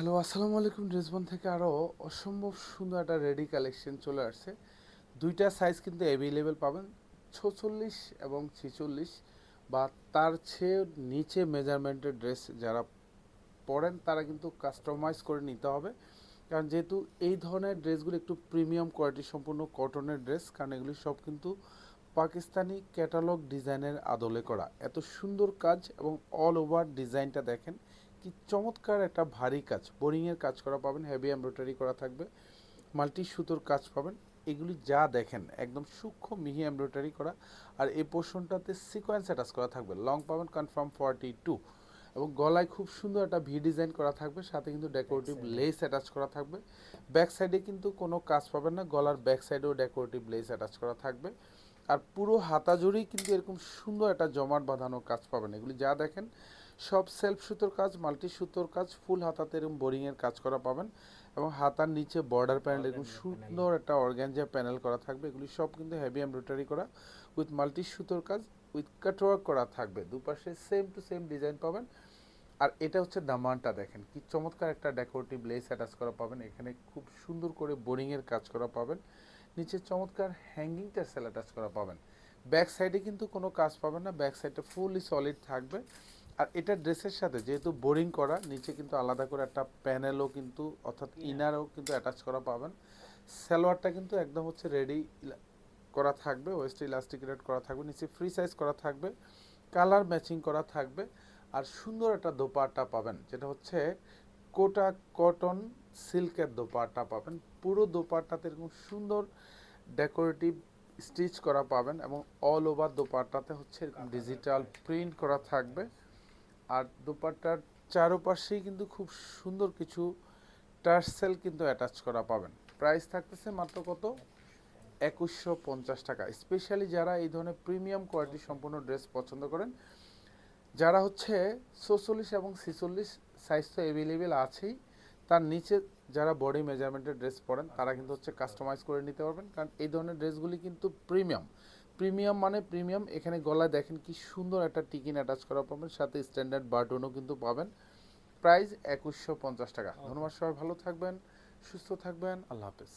Hello, আসসালামু আলাইকুম। ড্রেসবন থেকে আরও অসম্ভব সুন্দর একটা রেডি কালেকশন চলে আসছে। দুইটা সাইজ কিন্তু অ্যাভেলেবেল পাবেন, 46 এবং 46 বা তার চেয়ে নিচে মেজারমেন্টের ড্রেস যারা পরেন তারা কিন্তু কাস্টমাইজ করে নিতে হবে। কারণ যেহেতু এই ধরনের ড্রেসগুলো একটু প্রিমিয়াম কোয়ালিটি সম্পূর্ণ কটনের ড্রেস, কারণ এগুলি সব কিন্তু পাকিস্তানি ক্যাটালগ ডিজাইনের আদলে করা। এত সুন্দর কাজ এবং অল ওভার ডিজাইনটা দেখেন, কি চমৎকার একটা ভারী কাজ, বোরিংয়ের কাজ করা পাবেন, হেভি এমব্রয়ডারি করা থাকবে, মাল্টি সুতোর কাজ পাবেন। এগুলি যা দেখেন একদম সূক্ষ্ম মিহি এমব্রয়ডারি করা। আর এই পোর্শনটাতে সিকোয়েন্স অ্যাটাচ করা থাকবে, লং পাবেন কনফার্ম 42 এবং গলায় খুব সুন্দর একটা ভি ডিজাইন করা থাকবে, সাথে কিন্তু ডেকোরেটিভ লেস অ্যাটাচ করা থাকবে। ব্যাক সাইডে কিন্তু কোনো কাজ পাবেন না, গলার ব্যাক সাইডেও ডেকোরেটিভ লেস অ্যাটাচ করা থাকবে। আর পুরো হাতা জুড়েই কিন্তু এরকম সুন্দর একটা জমাট বাঁধানো কাজ পাবেন। এগুলি যা দেখেন সব সেলফ সুতোর কাজ, মাল্টি সুতোর কাজ, ফুল হাতাতে এরকম বোরিংয়ের কাজ করা পাবেন এবং হাতার নিচে বর্ডার প্যানেল এরকম সুন্দর একটা অর্গ্যানজা প্যানেল করা থাকবে। এগুলি সব কিন্তু হেভি এমব্রয়ডারি করা উইথ মাল্টি সুতোর কাজ, উইথ কাটওয়ার্ক করা থাকবে। দুপাশে সেম টু সেম ডিজাইন পাবেন। আর এটা হচ্ছে দামানটা দেখেন, কি চমৎকার একটা ডেকোরেটিভ লেস অ্যাটাচ করা পাবেন, এখানে খুব সুন্দর করে বোরিংয়ের কাজ করা পাবেন, নিচে চমৎকার হ্যাঙ্গিং টার্সেল অ্যাটাচ করা পাবেন। ব্যাক সাইডে কিন্তু কোনো কাজ পাবেন না, ব্যাক সাইডটা ফুললি সলিড থাকবে। আর এটা ড্রেসের সাথে যেহেতু বোরিং করা, নিচে কিন্তু আলাদা করে একটা প্যানেলও কিন্তু অর্থাৎ ইনারও কিন্তু অ্যাটাচ করা পাবেন। সালোয়ারটা কিন্তু একদম হচ্ছে রেডি করা থাকবে, ওয়েস্ট ইলাস্টিকেটেড করা থাকবে, নিচে ফ্রি সাইজ করা থাকবে, কালার ম্যাচিং করা থাকবে। আর সুন্দর একটা দোপাট্টা পাবেন, যেটা হচ্ছে কোটা কটন সিল্কের দোপাট্টা পাবেন। পুরো দোপাট্টাতে এরকম সুন্দর ডেকোরেটিভ স্টিচ করা পাবেন এবং অল ওভার দোপাট্টাতে হচ্ছে এরকম ডিজিটাল প্রিন্ট করা থাকবে। আর দোপাট্টার চারপাশেই কিন্তু খুব সুন্দর কিছু টার্সেল কিন্তু অ্যাটাচ করা পাবেন। প্রাইস থাকতেছে মাত্র কত? 2150 টাকা। স্পেশালি যারা এই ধরনের প্রিমিয়াম কোয়ালিটি সম্পূর্ণ ড্রেস পছন্দ করেন, যারা হচ্ছে 46 এবং 46 সাইজ তো অ্যাভেলেবেল আছেই, তার নিচে যারা বডি মেজারমেন্টের ড্রেস পরেন তারা কিন্তু হচ্ছে কাস্টমাইজ করে নিতে পারবেন। কারণ এই ধরনের ড্রেসগুলি কিন্তু প্রিমিয়াম, প্রিমিয়াম মানে প্রিমিয়াম। এখানে গলায় দেখেন কি সুন্দর একটা টিকিন অ্যাটাচ করা পাবেন, সাথে স্ট্যান্ডার্ড বাটনও কিন্তু পাবেন। প্রাইস 2150 টাকা। ধন্যবাদ, সবাই ভালো থাকবেন, সুস্থ থাকবেন, আল্লাহ হাফেজ।